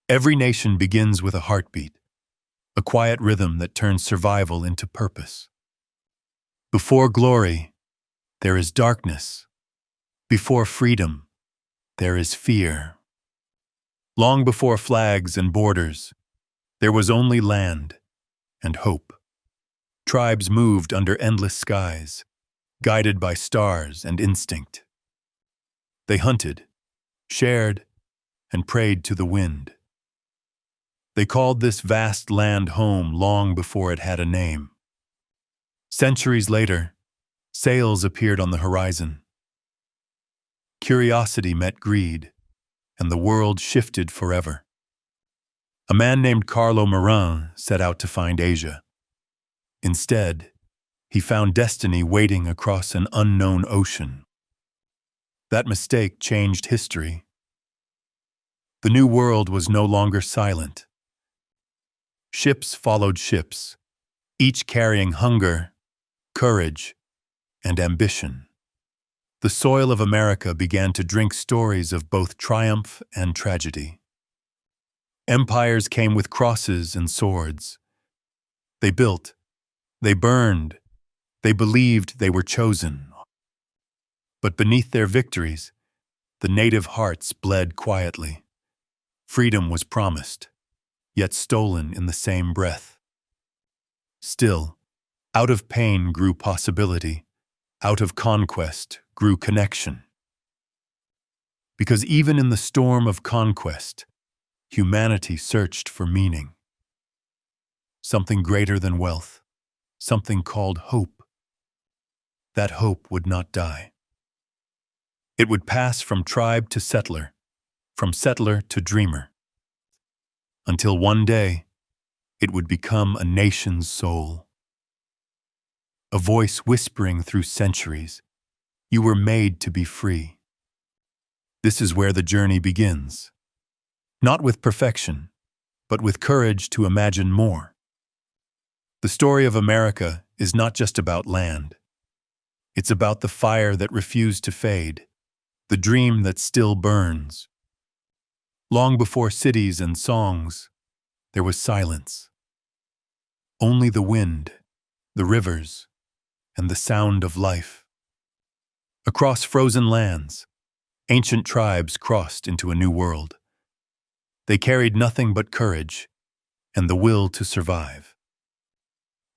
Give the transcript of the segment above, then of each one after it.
Every nation begins with a heartbeat, a quiet rhythm that turns survival into purpose. Before glory, there is darkness. Before freedom, there is fear. Long before flags and borders, there was only land and hope. Tribes moved under endless skies, guided by stars and instinct. They hunted, shared, and prayed to the wind. They called this vast land home long before it had a name. Centuries later, sails appeared on the horizon. Curiosity met greed, and the world shifted forever. A man named Carlo Marin set out to find Asia. Instead, he found destiny waiting across an unknown ocean. That mistake changed history. The New World was no longer silent. Ships followed ships, each carrying hunger, courage, and ambition. The soil of America began to drink stories of both triumph and tragedy. Empires came with crosses and swords. They built, they burned, they believed they were chosen. But beneath their victories, the native hearts bled quietly. Freedom was promised, yet stolen in the same breath. Still, out of pain grew possibility, out of conquest grew connection. Because even in the storm of conquest, humanity searched for meaning. Something greater than wealth, something called hope. That hope would not die. It would pass from tribe to settler, from settler to dreamer, until one day it would become a nation's soul. A voice whispering through centuries, "You were made to be free." This is where the journey begins. Not with perfection, but with courage to imagine more. The story of America is not just about land. It's about the fire that refused to fade, the dream that still burns. Long before cities and songs, there was silence. Only the wind, the rivers, and the sound of life. Across frozen lands, ancient tribes crossed into a new world. They carried nothing but courage and the will to survive.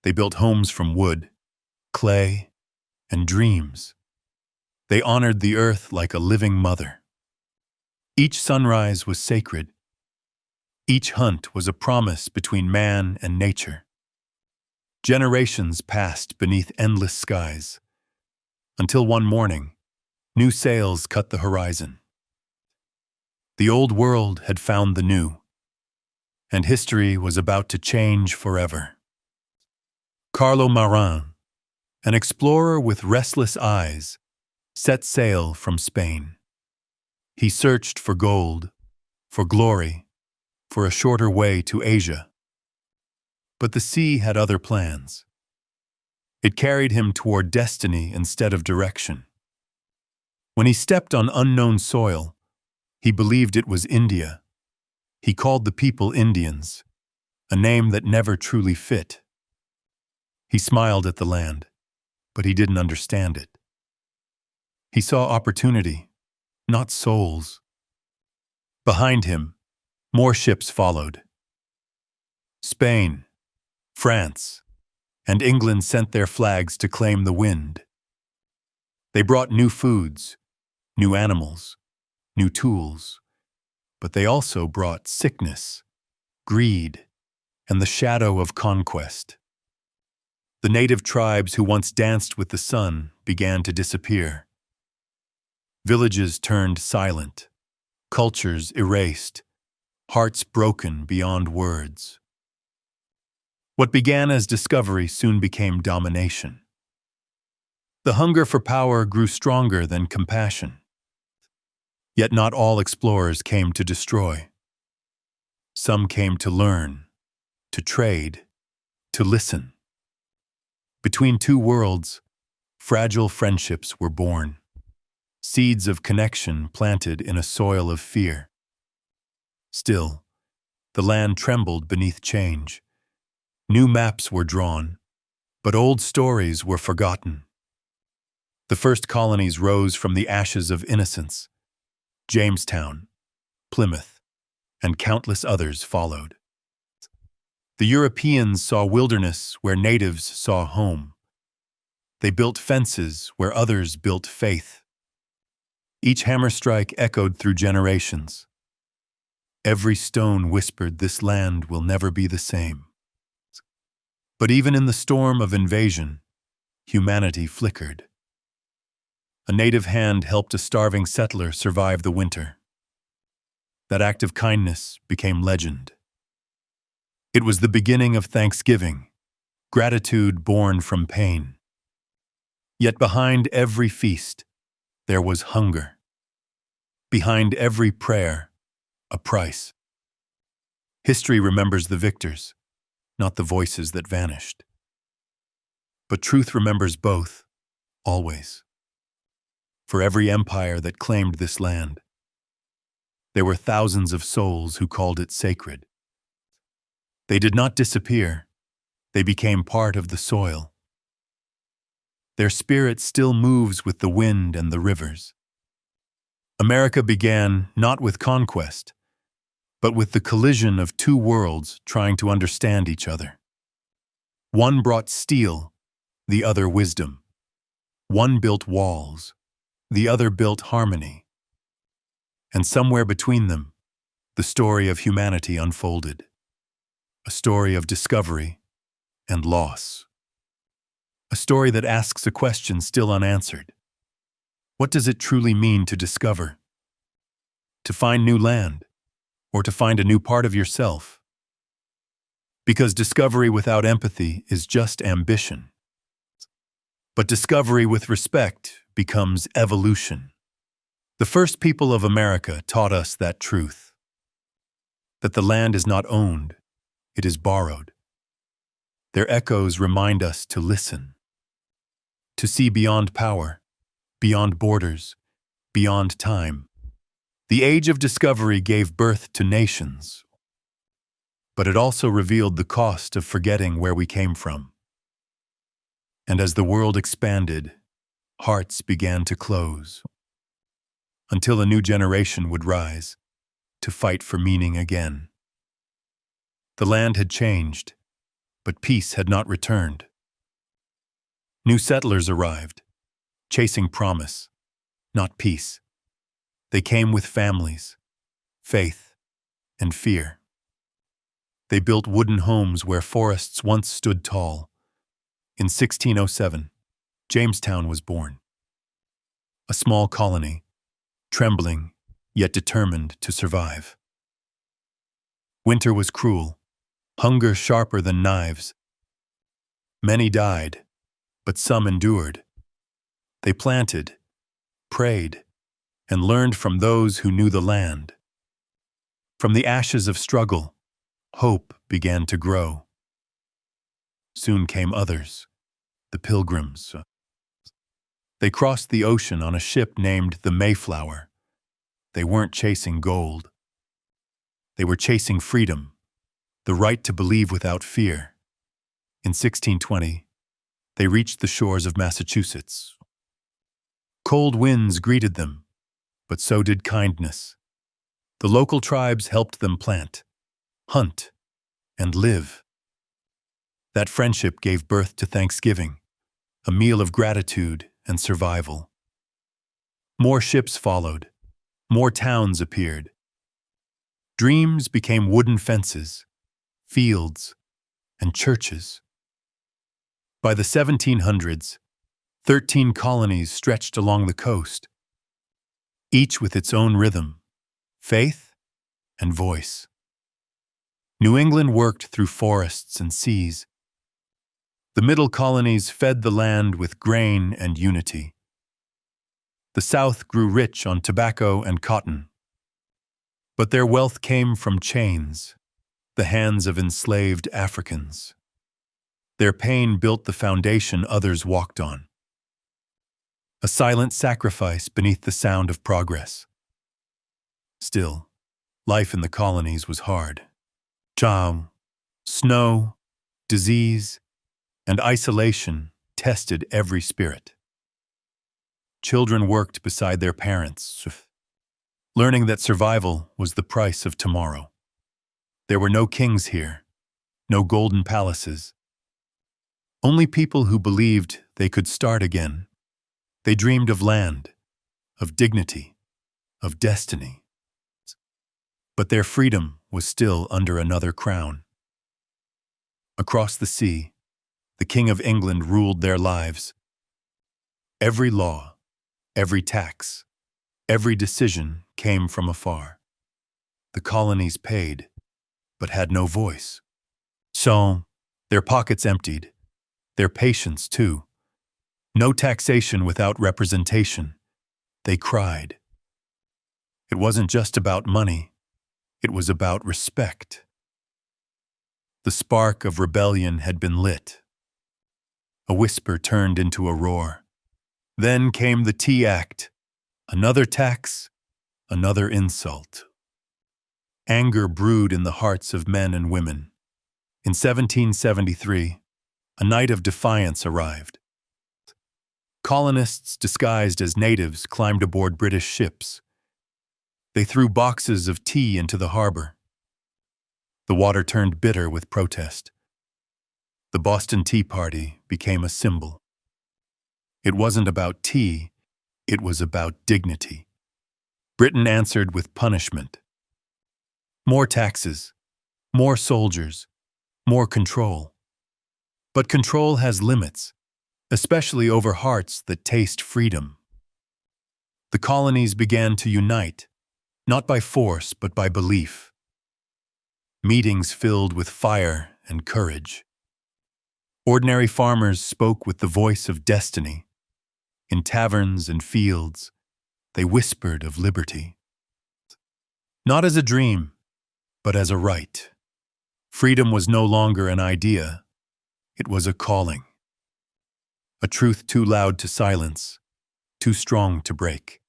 They built homes from wood, clay, and dreams. They honored the earth like a living mother. Each sunrise was sacred. Each hunt was a promise between man and nature. Generations passed beneath endless skies, until one morning, new sails cut the horizon. The old world had found the new, and history was about to change forever. Carlo Marin, an explorer with restless eyes, set sail from Spain. He searched for gold, for glory, for a shorter way to Asia. But the sea had other plans. It carried him toward destiny instead of direction. When he stepped on unknown soil, he believed it was India. He called the people Indians, a name that never truly fit. He smiled at the land, but he didn't understand it. He saw opportunity, not souls. Behind him, more ships followed. Spain, France, and England sent their flags to claim the wind. They brought new foods, new animals, new tools, but they also brought sickness, greed, and the shadow of conquest. The native tribes who once danced with the sun began to disappear. Villages turned silent, cultures erased, hearts broken beyond words. What began as discovery soon became domination. The hunger for power grew stronger than compassion. Yet not all explorers came to destroy. Some came to learn, to trade, to listen. Between two worlds, fragile friendships were born, seeds of connection planted in a soil of fear. Still, The land trembled beneath change. New maps were drawn, but old stories were forgotten. The first colonies rose from the ashes of innocence. Jamestown, Plymouth, and countless others followed. The Europeans saw wilderness where natives saw home. They built fences where others built faith. Each hammer strike echoed through generations. Every stone whispered, "This land will never be the same." But even in the storm of invasion, humanity flickered. A native hand helped a starving settler survive the winter. That act of kindness became legend. It was the beginning of Thanksgiving, gratitude born from pain. Yet behind every feast, there was hunger. Behind every prayer, a price. History remembers the victors, not the voices that vanished. But truth remembers both, always. For every empire that claimed this land, there were thousands of souls who called it sacred. They did not disappear. They became part of the soil. Their spirit still moves with the wind and the rivers. America began not with conquest, but with the collision of two worlds trying to understand each other. One brought steel, the other wisdom. One built walls, the other built harmony. And somewhere between them, the story of humanity unfolded. A story of discovery and loss. A story that asks a question still unanswered. What does it truly mean to discover? To find new land, or to find a new part of yourself? Because discovery without empathy is just ambition. But discovery with respect becomes evolution. The first people of America taught us that truth. That the land is not owned, it is borrowed. Their echoes remind us to listen. To see beyond power, beyond borders, beyond time. The age of discovery gave birth to nations, but it also revealed the cost of forgetting where we came from. And as the world expanded, hearts began to close, until a new generation would rise to fight for meaning again. The land had changed, but peace had not returned. New settlers arrived, chasing promise, not peace. They came with families, faith, and fear. They built wooden homes where forests once stood tall. In 1607, Jamestown was born. A small colony, trembling yet determined to survive. Winter was cruel, hunger sharper than knives. Many died, but some endured. They planted, prayed, and learned from those who knew the land. From the ashes of struggle, hope began to grow. Soon came others, the Pilgrims. They crossed the ocean on a ship named the Mayflower. They weren't chasing gold. They were chasing freedom, the right to believe without fear. In 1620, they reached the shores of Massachusetts. Cold winds greeted them, but so did kindness. The local tribes helped them plant, hunt, and live. That friendship gave birth to Thanksgiving, a meal of gratitude and survival. More ships followed, more towns appeared. Dreams became wooden fences, fields, and churches. By the 1700s, 13 colonies stretched along the coast, each with its own rhythm, faith, and voice. New England worked through forests and seas. The middle colonies fed the land with grain and unity. The South grew rich on tobacco and cotton. But their wealth came from chains, the hands of enslaved Africans. Their pain built the foundation others walked on. A silent sacrifice beneath the sound of progress. Still, life in the colonies was hard. Charm, snow, disease, and isolation tested every spirit. Children worked beside their parents, learning that survival was the price of tomorrow. There were no kings here, no golden palaces. Only people who believed they could start again. They dreamed of land, of dignity, of destiny. But their freedom was still under another crown. Across the sea, the King of England ruled their lives. Every law, every tax, every decision came from afar. The colonies paid, but had no voice. So, their pockets emptied, their patience too. No taxation without representation. They cried. It wasn't just about money, it was about respect. The spark of rebellion had been lit. A whisper turned into a roar. Then came the Tea Act, another tax, another insult. Anger brewed in the hearts of men and women. In 1773, a night of defiance arrived. Colonists disguised as natives climbed aboard British ships. They threw boxes of tea into the harbor. The water turned bitter with protest. The Boston Tea Party became a symbol. It wasn't about tea, it was about dignity. Britain answered with punishment. More taxes, more soldiers, more control. But control has limits, especially over hearts that taste freedom. The colonies began to unite, not by force but by belief. Meetings filled with fire and courage. Ordinary farmers spoke with the voice of destiny. In taverns and fields, they whispered of liberty. Not as a dream, but as a right. Freedom was no longer an idea, it was a calling. A truth too loud to silence, too strong to break.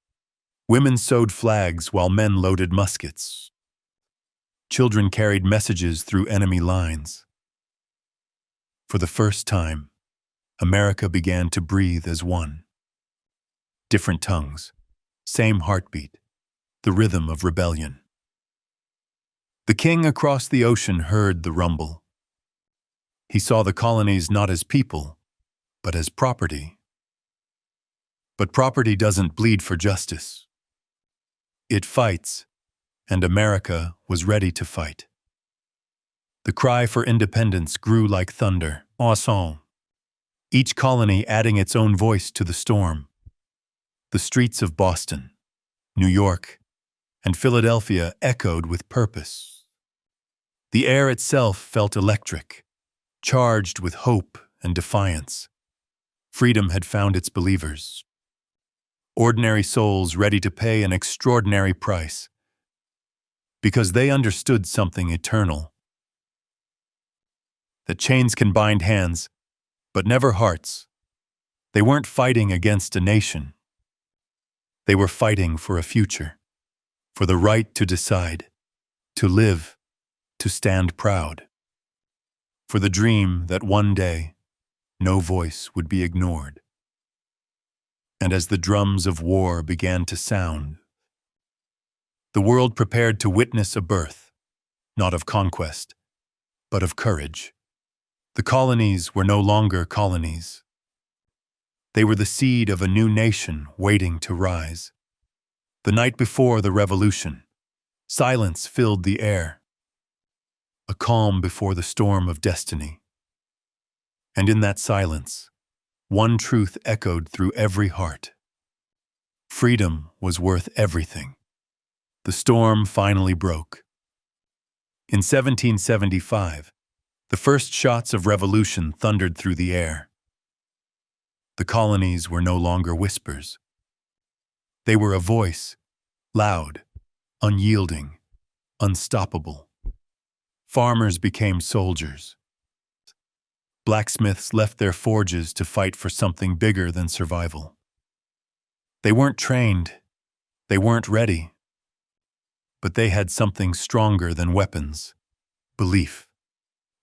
Women sewed flags while men loaded muskets. Children carried messages through enemy lines. For the first time, America began to breathe as one. Different tongues, same heartbeat, the rhythm of rebellion. The king across the ocean heard the rumble. He saw the colonies not as people, but as property. But property doesn't bleed for justice. It fights, and America was ready to fight. The cry for independence grew like thunder, ensemble. Each colony adding its own voice to the storm. The streets of Boston, New York, and Philadelphia echoed with purpose. The air itself felt electric, charged with hope and defiance. Freedom had found its believers. Ordinary souls ready to pay an extraordinary price. Because they understood something eternal. That chains can bind hands, but never hearts. They weren't fighting against a nation. They were fighting for a future, for the right to decide, to live, to stand proud. For the dream that one day, no voice would be ignored. And as the drums of war began to sound, the world prepared to witness a birth, not of conquest, but of courage. The colonies were no longer colonies. They were the seed of a new nation waiting to rise. The night before the revolution, silence filled the air, a calm before the storm of destiny. And in that silence, one truth echoed through every heart. Freedom was worth everything. The storm finally broke. In 1775, the first shots of revolution thundered through the air. The colonies were no longer whispers. They were a voice, loud, unyielding, unstoppable. Farmers became soldiers. Blacksmiths left their forges to fight for something bigger than survival. They weren't trained, they weren't ready, but they had something stronger than weapons, belief.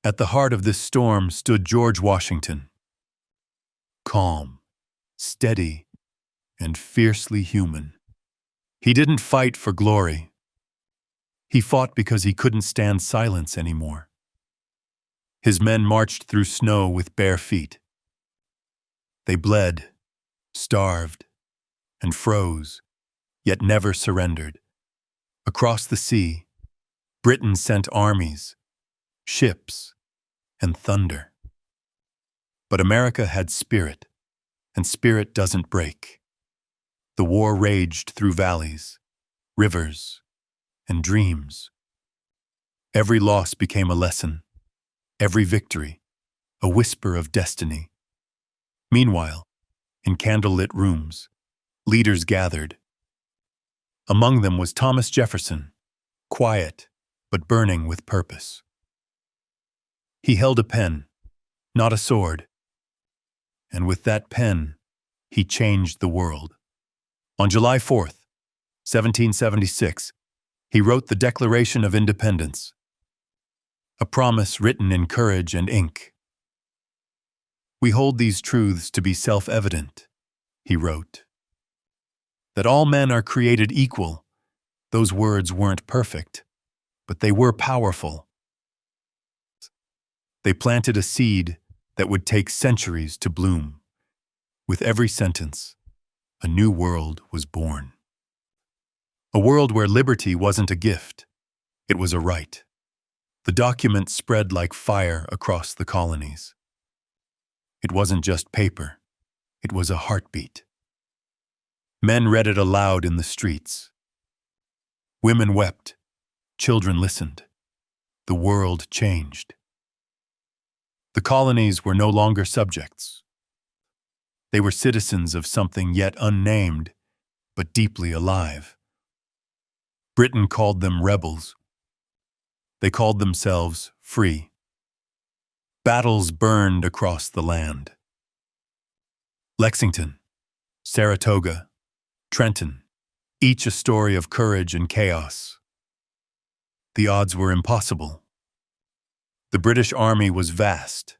At the heart of this storm stood George Washington, calm, steady, and fiercely human. He didn't fight for glory. He fought because he couldn't stand silence anymore. His men marched through snow with bare feet. They bled, starved, and froze, yet never surrendered. Across the sea, Britain sent armies, ships, and thunder. But America had spirit, and spirit doesn't break. The war raged through valleys, rivers, and dreams. Every loss became a lesson, every victory, a whisper of destiny. Meanwhile, in candlelit rooms, leaders gathered. Among them was Thomas Jefferson, quiet but burning with purpose. He held a pen, not a sword, and with that pen, he changed the world. On July 4th, 1776, he wrote the Declaration of Independence, a promise written in courage and ink. "We hold these truths to be self-evident," he wrote. "That all men are created equal." Those words weren't perfect, but they were powerful. They planted a seed that would take centuries to bloom. With every sentence, a new world was born. A world where liberty wasn't a gift, it was a right. The document spread like fire across the colonies. It wasn't just paper, it was a heartbeat. Men read it aloud in the streets. Women wept, children listened. The world changed. The colonies were no longer subjects. They were citizens of something yet unnamed, but deeply alive. Britain called them rebels. They called themselves free. Battles burned across the land. Lexington, Saratoga, Trenton, each a story of courage and chaos. The odds were impossible. The British Army was vast,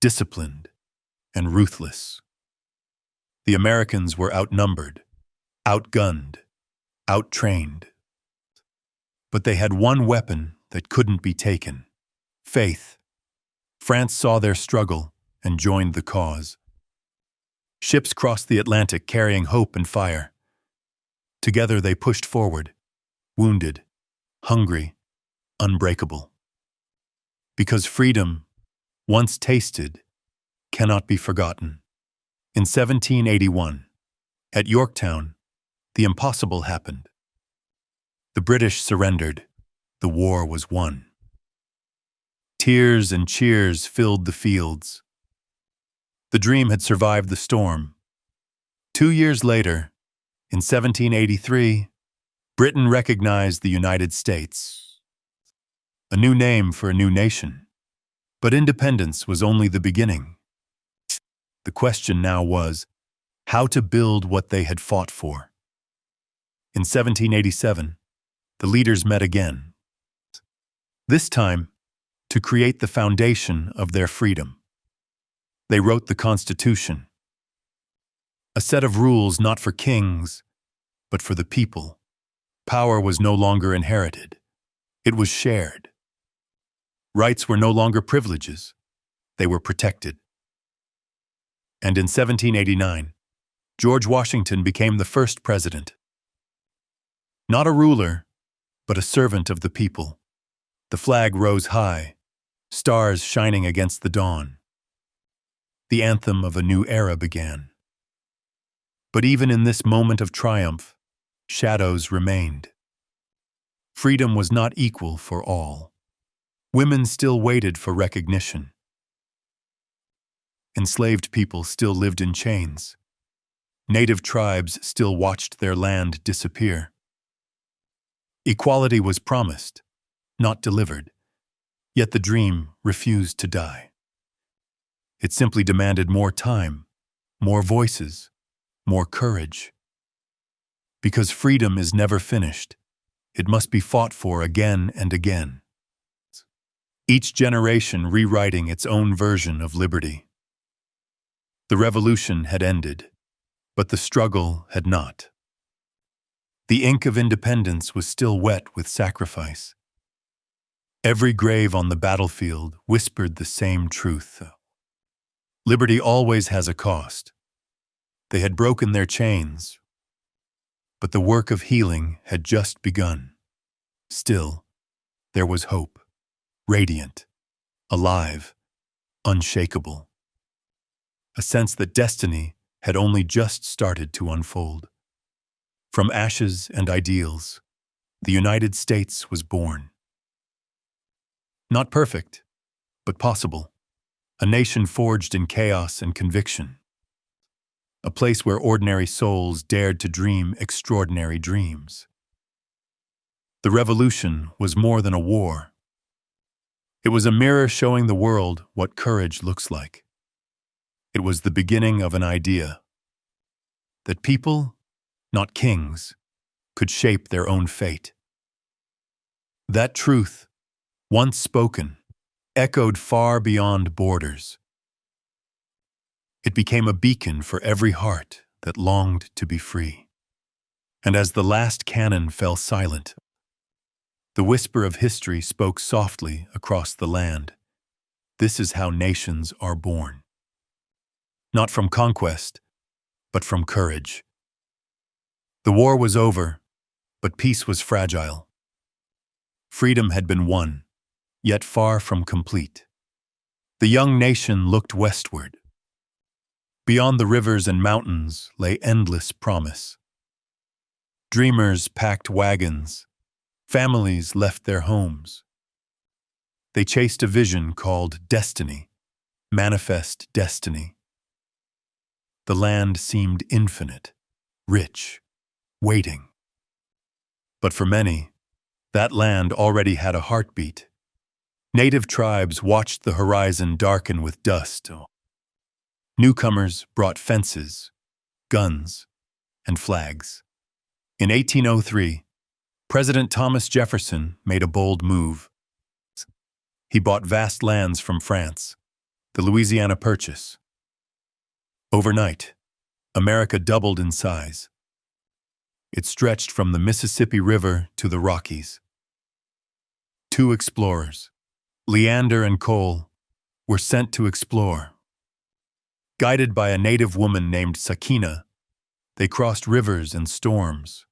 disciplined, and ruthless. The Americans were outnumbered, outgunned, outtrained. But they had one weapon that couldn't be taken: faith. France saw their struggle and joined the cause. Ships crossed the Atlantic carrying hope and fire. Together they pushed forward, wounded, hungry, unbreakable. Because freedom, once tasted, cannot be forgotten. In 1781, at Yorktown, the impossible happened. The British surrendered. The war was won. Tears and cheers filled the fields. The dream had survived the storm. 2 years later, in 1783, Britain recognized the United States. A new name for a new nation. But independence was only the beginning. The question now was how to build what they had fought for. In 1787, the leaders met again. This time, to create the foundation of their freedom. They wrote the Constitution, a set of rules not for kings, but for the people. Power was no longer inherited. It was shared. Rights were no longer privileges. They were protected. And in 1789, George Washington became the first president. Not a ruler, but a servant of the people. The flag rose high, stars shining against the dawn. The anthem of a new era began. But even in this moment of triumph, shadows remained. Freedom was not equal for all. Women still waited for recognition. Enslaved people still lived in chains. Native tribes still watched their land disappear. Equality was promised, not delivered, yet the dream refused to die. It simply demanded more time, more voices, more courage. Because freedom is never finished, it must be fought for again and again. each generation rewriting its own version of liberty. The revolution had ended, but the struggle had not. The ink of independence was still wet with sacrifice. Every grave on the battlefield whispered the same truth. Liberty always has a cost. They had broken their chains, but the work of healing had just begun. Still, there was hope, radiant, alive, unshakable. A sense that destiny had only just started to unfold. From ashes and ideals, the United States was born. Not perfect, but possible. A nation forged in chaos and conviction. A place where ordinary souls dared to dream extraordinary dreams. The revolution was more than a war. It was a mirror showing the world what courage looks like. It was the beginning of an idea that people, not kings, could shape their own fate. That truth, once spoken, echoed far beyond borders. It became a beacon for every heart that longed to be free. And as the last cannon fell silent, the whisper of history spoke softly across the land. This is how nations are born. Not from conquest, but from courage. The war was over, but peace was fragile. Freedom had been won, yet far from complete. The young nation looked westward. Beyond the rivers and mountains lay endless promise. Dreamers packed wagons. Families left their homes. They chased a vision called destiny, manifest destiny. The land seemed infinite, rich, waiting. But for many, that land already had a heartbeat. Native tribes watched the horizon darken with dust. Newcomers brought fences, guns, and flags. In 1803, President Thomas Jefferson made a bold move. He bought vast lands from France, the Louisiana Purchase. Overnight, America doubled in size. It stretched from the Mississippi River to the Rockies. Two explorers, Leander and Cole, were sent to explore. Guided by a native woman named Sakina, they crossed rivers and storms.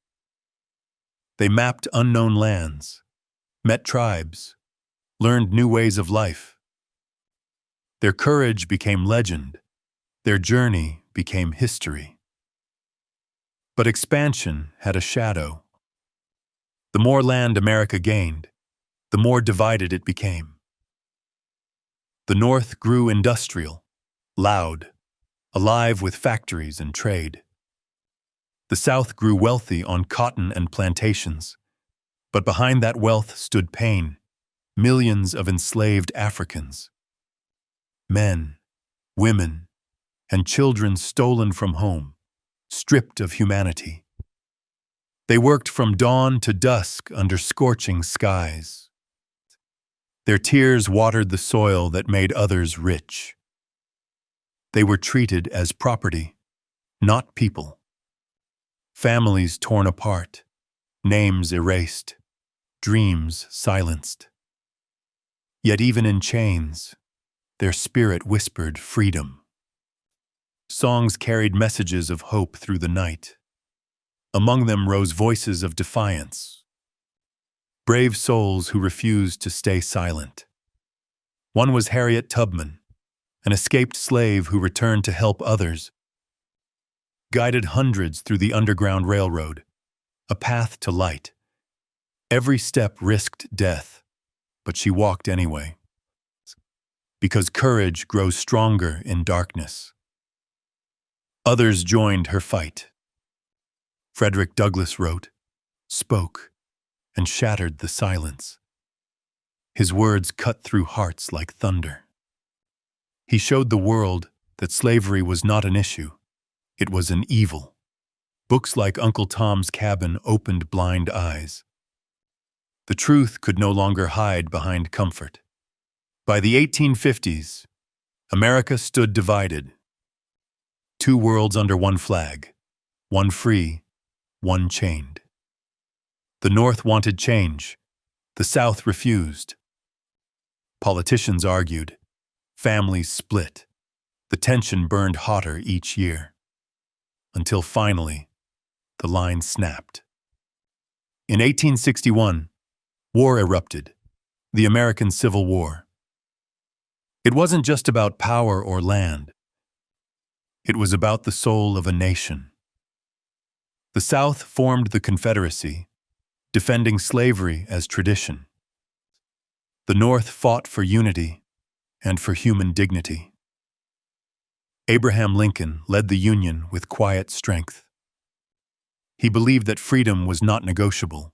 They mapped unknown lands, met tribes, learned new ways of life. Their courage became legend. Their journey became history. But expansion had a shadow. The more land America gained, the more divided it became. The North grew industrial, loud, alive with factories and trade. The South grew wealthy on cotton and plantations, but behind that wealth stood pain, millions of enslaved Africans. Men, women, and children stolen from home, stripped of humanity. They worked from dawn to dusk under scorching skies. Their tears watered the soil that made others rich. They were treated as property, not people. Families torn apart, names erased, dreams silenced. Yet even in chains, their spirit whispered freedom. Songs carried messages of hope through the night. Among them rose voices of defiance. Brave souls who refused to stay silent. One was Harriet Tubman, an escaped slave who returned to help others. Guided hundreds through the Underground Railroad, a path to light. Every step risked death, but she walked anyway. Because courage grows stronger in darkness. Others joined her fight. Frederick Douglass wrote, spoke, and shattered the silence. His words cut through hearts like thunder. He showed the world that slavery was not an issue. It was an evil. Books like Uncle Tom's Cabin opened blind eyes. The truth could no longer hide behind comfort. By the 1850s, America stood divided. Two worlds under one flag, one free, one chained. The North wanted change, the South refused. Politicians argued, families split, the tension burned hotter each year, until finally, the line snapped. In 1861, war erupted, the American Civil War. It wasn't just about power or land. It was about the soul of a nation. The South formed the Confederacy, defending slavery as tradition. The North fought for unity and for human dignity. Abraham Lincoln led the Union with quiet strength. He believed that freedom was not negotiable.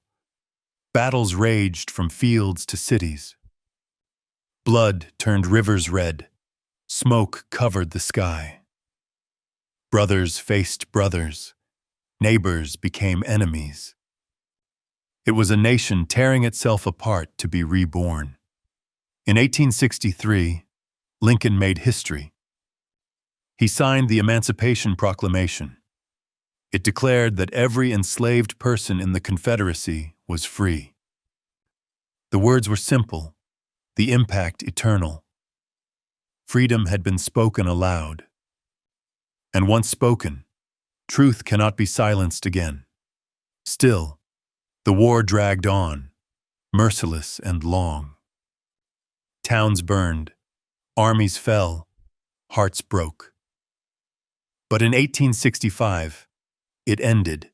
Battles raged from fields to cities. Blood turned rivers red. Smoke covered the sky. Brothers faced brothers. Neighbors became enemies. It was a nation tearing itself apart to be reborn. In 1863, Lincoln made history. He signed the Emancipation Proclamation. It declared that every enslaved person in the Confederacy was free. The words were simple, the impact eternal. Freedom had been spoken aloud. And once spoken, truth cannot be silenced again. Still, the war dragged on, merciless and long. Towns burned, armies fell, hearts broke. But in 1865, it ended.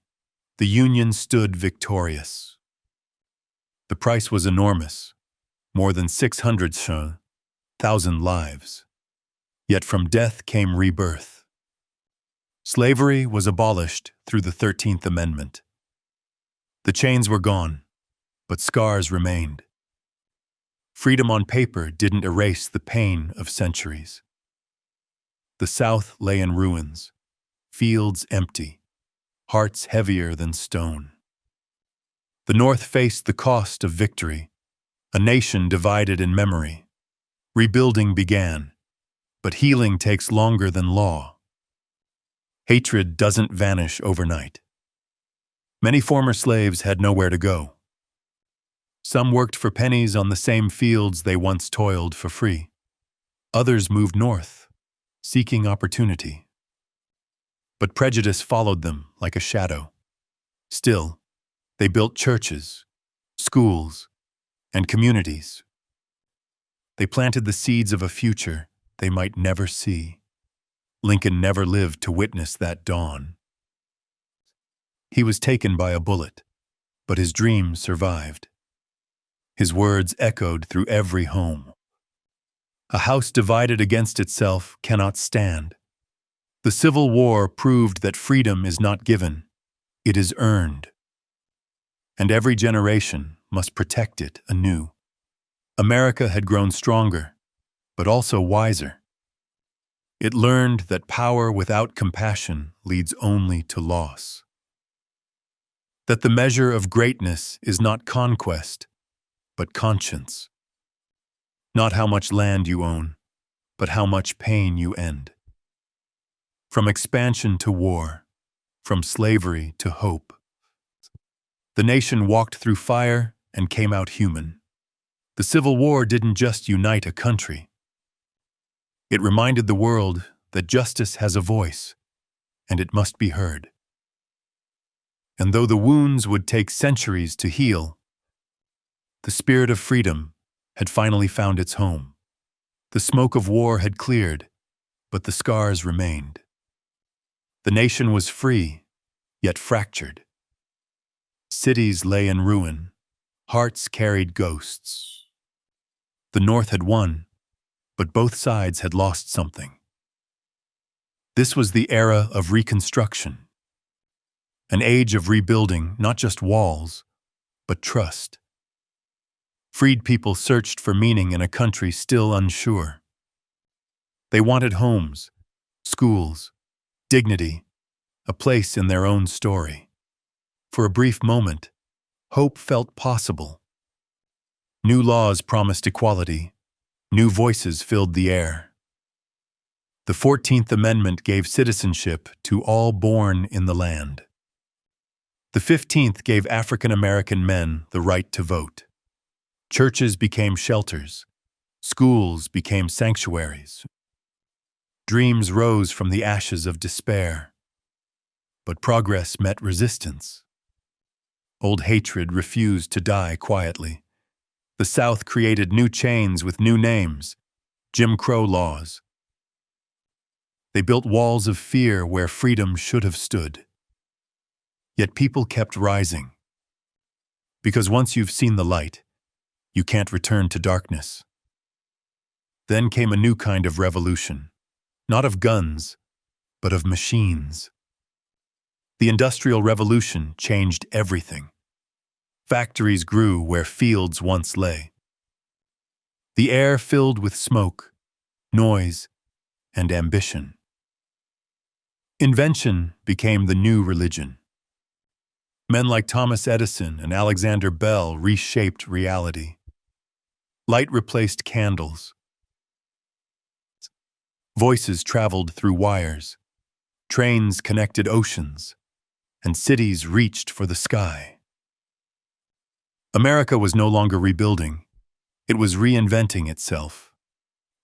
The Union stood victorious. The price was enormous, more than 600,000 lives. Yet from death came rebirth. Slavery was abolished through the 13th Amendment. The chains were gone, but scars remained. Freedom on paper didn't erase the pain of centuries. The South lay in ruins, fields empty, hearts heavier than stone. The North faced the cost of victory, a nation divided in memory. Rebuilding began, but healing takes longer than law. Hatred doesn't vanish overnight. Many former slaves had nowhere to go. Some worked for pennies on the same fields they once toiled for free. Others moved north, seeking opportunity. But prejudice followed them like a shadow. Still, they built churches, schools, and communities. They planted the seeds of a future they might never see. Lincoln never lived to witness that dawn. He was taken by a bullet, but his dream survived. His words echoed through every home. A house divided against itself cannot stand. The Civil War proved that freedom is not given, it is earned. And every generation must protect it anew. America had grown stronger, but also wiser. It learned that power without compassion leads only to loss. That the measure of greatness is not conquest, but conscience. Not how much land you own, but how much pain you end. From expansion to war, from slavery to hope. The nation walked through fire and came out human. The Civil War didn't just unite a country. It reminded the world that justice has a voice, and it must be heard. And though the wounds would take centuries to heal, the spirit of freedom had finally found its home. The smoke of war had cleared, but the scars remained. The nation was free, yet fractured. Cities lay in ruin, hearts carried ghosts. The North had won, but both sides had lost something. This was the era of Reconstruction, an age of rebuilding not just walls, but trust. Freed people searched for meaning in a country still unsure. They wanted homes, schools, dignity, a place in their own story. For a brief moment, hope felt possible. New laws promised equality, New voices filled the air. The 14th Amendment gave citizenship to all born in the land. The 15th gave African American men the right to vote. Churches became shelters. Schools became sanctuaries. Dreams rose from the ashes of despair. But progress met resistance. Old hatred refused to die quietly. The South created new chains with new names, Jim Crow laws. They built walls of fear where freedom should have stood. Yet people kept rising. Because once you've seen the light, you can't return to darkness. Then came a new kind of revolution, not of guns, but of machines. The Industrial Revolution changed everything. Factories grew where fields once lay. The air filled with smoke, noise, and ambition. Invention became the new religion. Men like Thomas Edison and Alexander Bell reshaped reality. Light replaced candles. Voices traveled through wires. Trains connected oceans, and cities reached for the sky. America was no longer rebuilding. It was reinventing itself.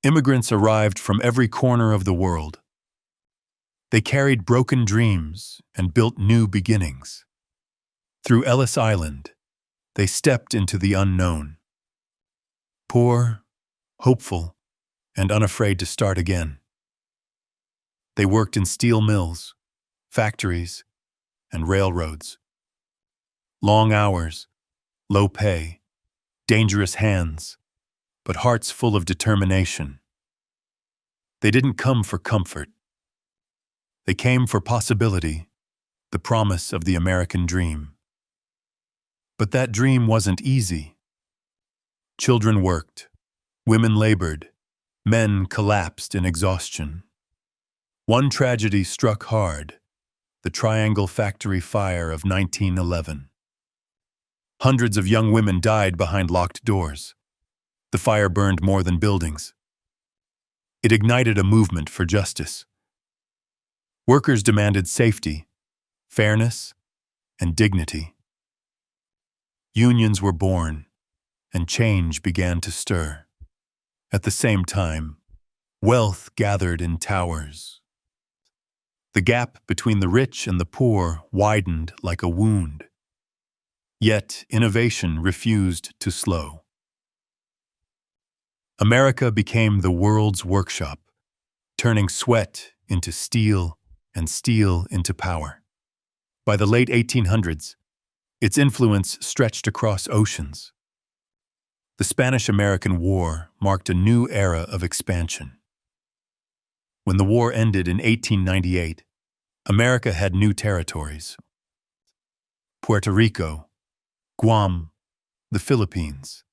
Immigrants arrived from every corner of the world. They carried broken dreams and built new beginnings. Through Ellis Island, they stepped into the unknown. Poor, hopeful, and unafraid to start again. They worked in steel mills, factories, and railroads. Long hours, low pay, dangerous hands, but hearts full of determination. They didn't come for comfort. They came for possibility, the promise of the American dream. But that dream wasn't easy. Children worked, women labored, men collapsed in exhaustion. One tragedy struck hard, the Triangle Factory fire of 1911. Hundreds of young women died behind locked doors. The fire burned more than buildings. It ignited a movement for justice. Workers demanded safety, fairness, and dignity. Unions were born, and change began to stir. At the same time, wealth gathered in towers. The gap between the rich and the poor widened like a wound. Yet innovation refused to slow. America became the world's workshop, turning sweat into steel and steel into power. By the late 1800s, its influence stretched across oceans. The Spanish-American War marked a new era of expansion. When the war ended in 1898, America had new territories: Puerto Rico, Guam, the Philippines.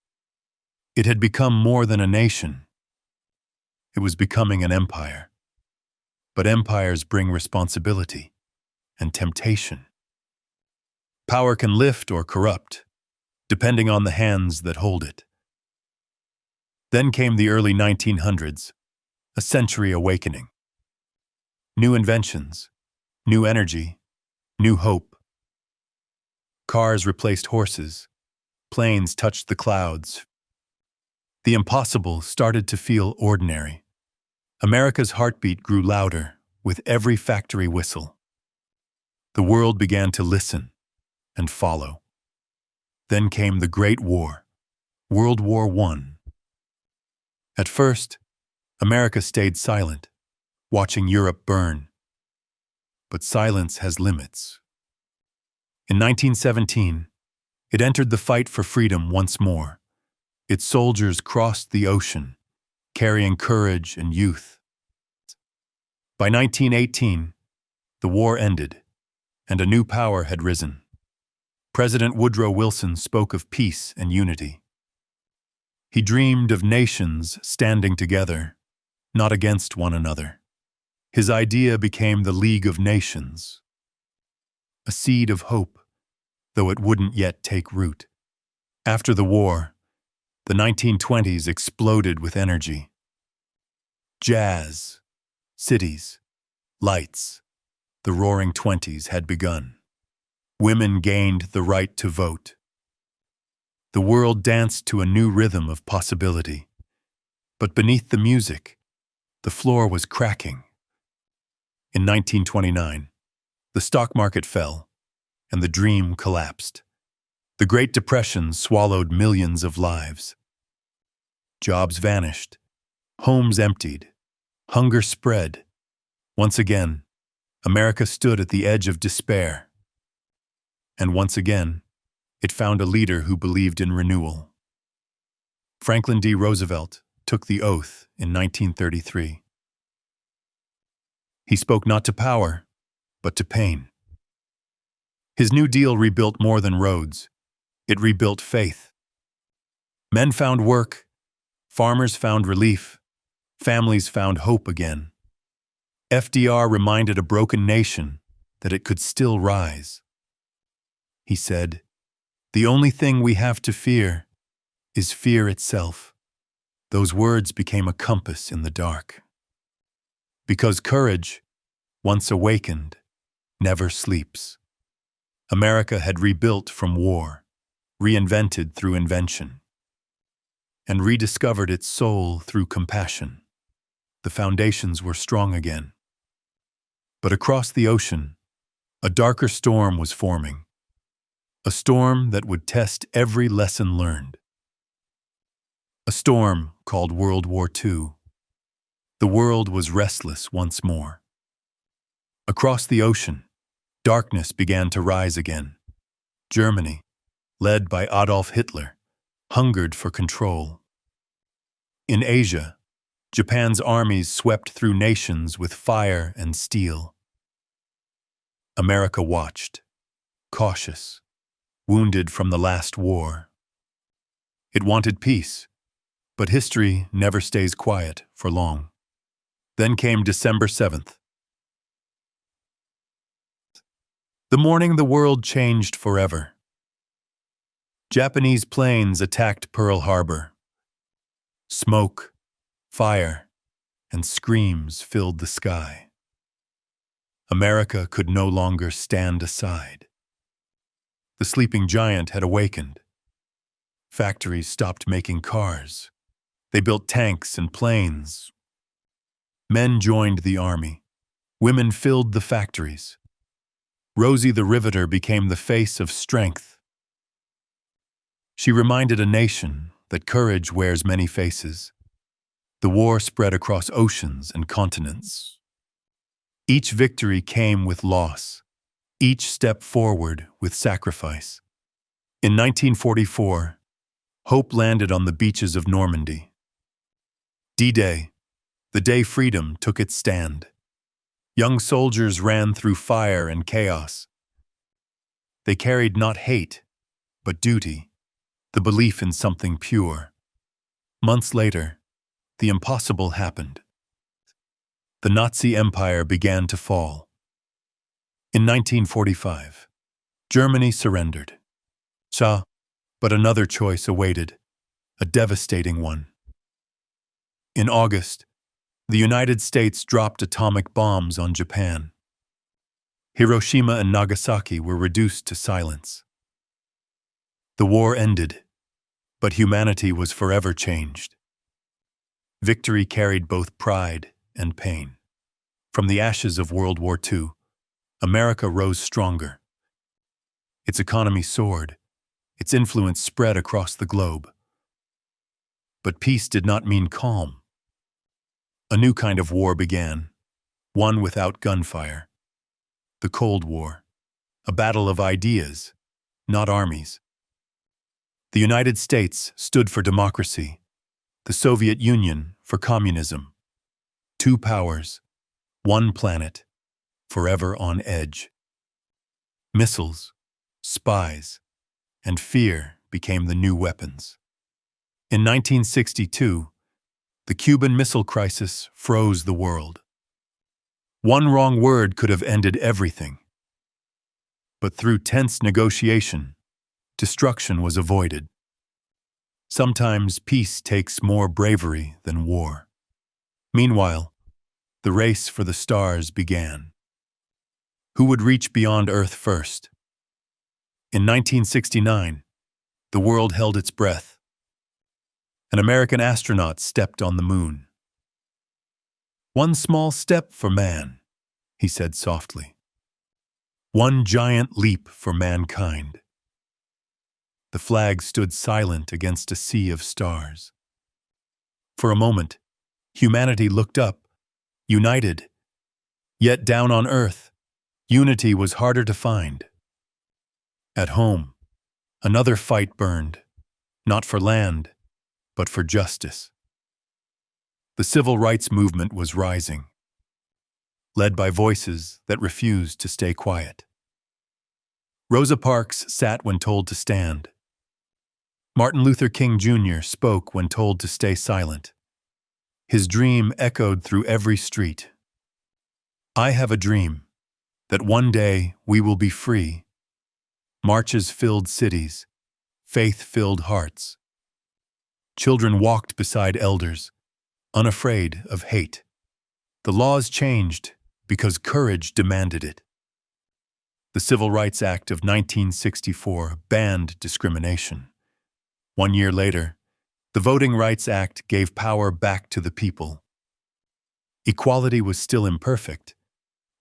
It had become more than a nation. It was becoming an empire. But empires bring responsibility and temptation. Power can lift or corrupt, depending on the hands that hold it. Then came the early 1900s, a century awakening. New inventions, new energy, new hope. Cars replaced horses. Planes touched the clouds. The impossible started to feel ordinary. America's heartbeat grew louder with every factory whistle. The world began to listen and follow. Then came the Great War, World War I. At first, America stayed silent, watching Europe burn. But silence has limits. In 1917, it entered the fight for freedom once more. Its soldiers crossed the ocean, carrying courage and youth. By 1918, the war ended, and a new power had risen. President Woodrow Wilson spoke of peace and unity. He dreamed of nations standing together, not against one another. His idea became the League of Nations, a seed of hope, though it wouldn't yet take root. After the war, The 1920s exploded with energy. Jazz, cities, lights. The roaring 20s had begun. Women gained the right to vote. The world danced to a new rhythm of possibility. But beneath the music, the floor was cracking. In 1929, the stock market fell, and the dream collapsed. The Great Depression swallowed millions of lives. Jobs vanished, homes emptied, hunger spread. Once again, America stood at the edge of despair. And once again, it found a leader who believed in renewal. Franklin D. Roosevelt took the oath in 1933. He spoke not to power, but to pain. His New Deal rebuilt more than roads. It rebuilt faith. Men found work, farmers found relief, families found hope again. FDR reminded a broken nation that it could still rise. He said, "The only thing we have to fear is fear itself." Those words became a compass in the dark. Because courage, once awakened, never sleeps. America had rebuilt from war, reinvented through invention, and rediscovered its soul through compassion. The foundations were strong again. But across the ocean, a darker storm was forming, a storm that would test every lesson learned. A storm called World War II. The world was restless once more. Across the ocean, darkness began to rise again. Germany, led by Adolf Hitler, hungered for control. In Asia, Japan's armies swept through nations with fire and steel. America watched, cautious, wounded from the last war. It wanted peace, but history never stays quiet for long. Then came December 7th. The morning the world changed forever. Japanese planes attacked Pearl Harbor. Smoke, fire, and screams filled the sky. America could no longer stand aside. The sleeping giant had awakened. Factories stopped making cars. They built tanks and planes. Men joined the army. Women filled the factories. Rosie the Riveter became the face of strength. She reminded a nation that courage wears many faces. The war spread across oceans and continents. Each victory came with loss, each step forward with sacrifice. In 1944, hope landed on the beaches of Normandy. D-Day, the day freedom took its stand. Young soldiers ran through fire and chaos. They carried not hate, but duty, the belief in something pure. Months later, the impossible happened. The Nazi Empire began to fall. In 1945, Germany surrendered. But another choice awaited, a devastating one. In August, the United States dropped atomic bombs on Japan. Hiroshima and Nagasaki were reduced to silence. The war ended, but humanity was forever changed. Victory carried both pride and pain. From the ashes of World War II, America rose stronger. Its economy soared. Its influence spread across the globe. But peace did not mean calm. A new kind of war began, one without gunfire. The Cold War, a battle of ideas, not armies. The United States stood for democracy, the Soviet Union for communism. Two powers, one planet, forever on edge. Missiles, spies, and fear became the new weapons. In 1962, the Cuban Missile Crisis froze the world. One wrong word could have ended everything. But through tense negotiation, destruction was avoided. Sometimes peace takes more bravery than war. Meanwhile, the race for the stars began. Who would reach beyond Earth first? In 1969, the world held its breath. An American astronaut stepped on the moon. "One small step for man," he said softly. "One giant leap for mankind." The flag stood silent against a sea of stars. For a moment, humanity looked up, united. Yet down on Earth, unity was harder to find. At home, another fight burned, not for land, but for justice. The civil rights movement was rising, led by voices that refused to stay quiet. Rosa Parks sat when told to stand. Martin Luther King Jr. spoke when told to stay silent. His dream echoed through every street. "I have a dream that one day we will be free." Marches filled cities, faith filled hearts. Children walked beside elders, unafraid of hate. The laws changed because courage demanded it. The Civil Rights Act of 1964 banned discrimination. 1 year later, the Voting Rights Act gave power back to the people. Equality was still imperfect,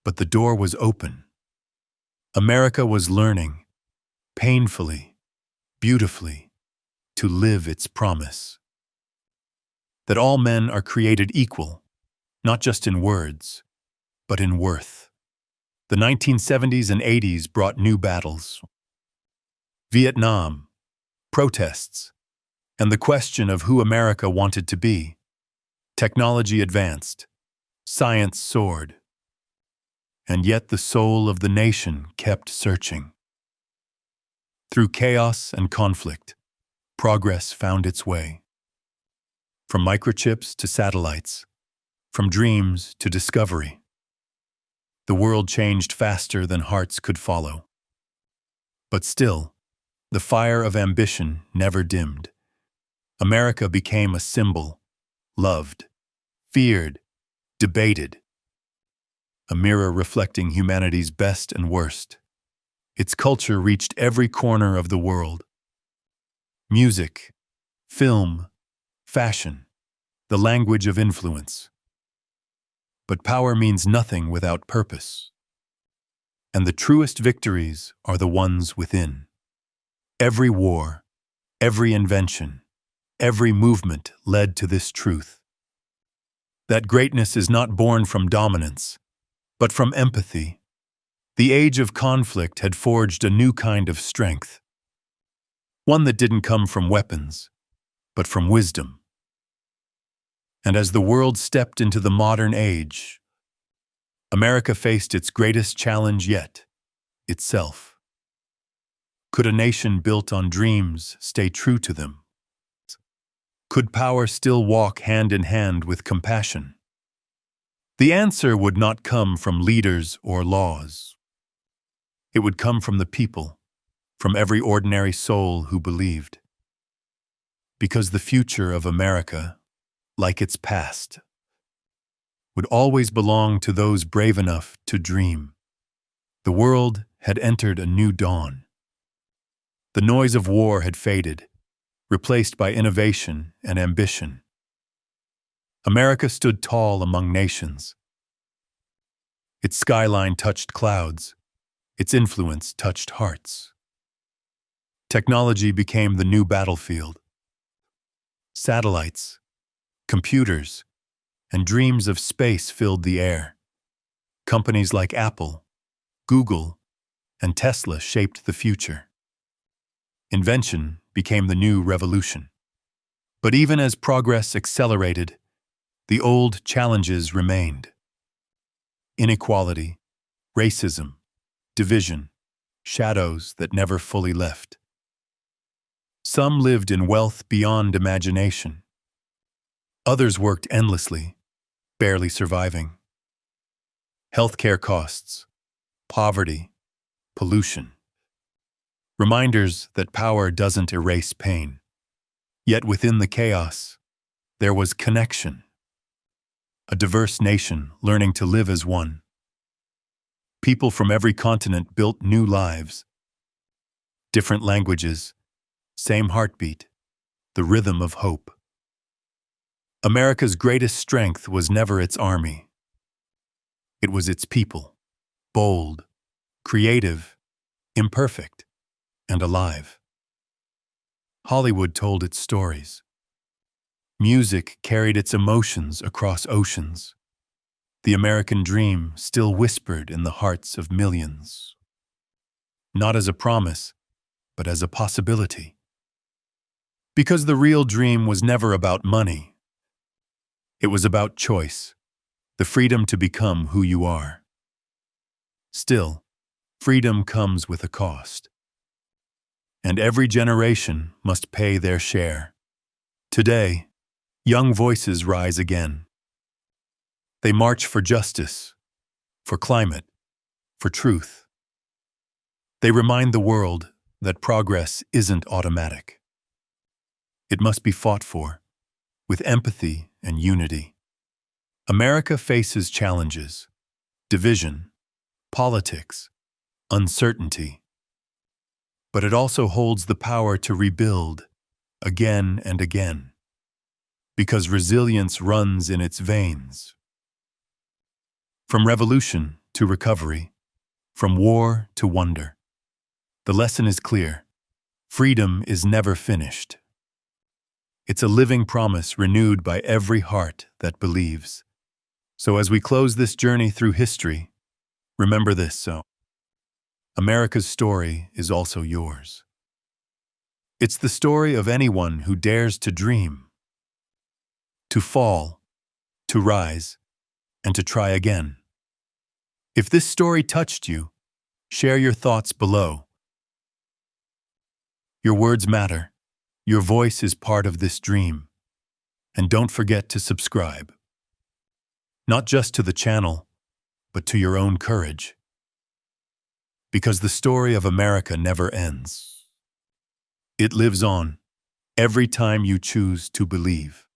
but the door was open. America was learning, painfully, beautifully, to live its promise. That all men are created equal, not just in words, but in worth. The 1970s and 80s brought new battles. Vietnam, protests, and the question of who America wanted to be. Technology advanced, science soared, and yet the soul of the nation kept searching. Through chaos and conflict, progress found its way. From microchips to satellites, from dreams to discovery. The world changed faster than hearts could follow. But still, the fire of ambition never dimmed. America became a symbol, loved, feared, debated. A mirror reflecting humanity's best and worst. Its culture reached every corner of the world. Music, film, fashion, the language of influence. But power means nothing without purpose. And the truest victories are the ones within. Every war, every invention, every movement led to this truth. That greatness is not born from dominance, but from empathy. The age of conflict had forged a new kind of strength. One that didn't come from weapons, but from wisdom. And as the world stepped into the modern age, America faced its greatest challenge yet, itself. Could a nation built on dreams stay true to them? Could power still walk hand in hand with compassion? The answer would not come from leaders or laws. It would come from the people, from every ordinary soul who believed. Because the future of America, like its past, would always belong to those brave enough to dream. The world had entered a new dawn. The noise of war had faded, replaced by innovation and ambition. America stood tall among nations. Its skyline touched clouds. Its influence touched hearts. Technology became the new battlefield. Satellites, computers, and dreams of space filled the air. Companies like Apple, Google, and Tesla shaped the future. Invention became the new revolution. But even as progress accelerated, the old challenges remained. Inequality, racism, division, shadows that never fully left. Some lived in wealth beyond imagination. Others worked endlessly, barely surviving. Healthcare costs, poverty, pollution. Reminders that power doesn't erase pain. Yet within the chaos, there was connection, a diverse nation learning to live as one. People from every continent built new lives, different languages, same heartbeat, the rhythm of hope. America's greatest strength was never its army. It was its people, bold, creative, imperfect, and alive. Hollywood told its stories. Music carried its emotions across oceans. The American dream still whispered in the hearts of millions. Not as a promise, but as a possibility. Because the real dream was never about money. It was about choice, the freedom to become who you are. Still, freedom comes with a cost. And every generation must pay their share. Today, young voices rise again. They march for justice, for climate, for truth. They remind the world that progress isn't automatic. It must be fought for, with empathy and unity. America faces challenges, division, politics, uncertainty. But it also holds the power to rebuild again and again, because resilience runs in its veins. From revolution to recovery, from war to wonder, the lesson is clear. Freedom is never finished. It's a living promise renewed by every heart that believes. So as we close this journey through history, remember this: America's story is also yours. It's the story of anyone who dares to dream, to fall, to rise, and to try again. If this story touched you, share your thoughts below. Your words matter. Your voice is part of this dream. And don't forget to subscribe. Not just to the channel, but to your own courage. Because the story of America never ends. It lives on every time you choose to believe.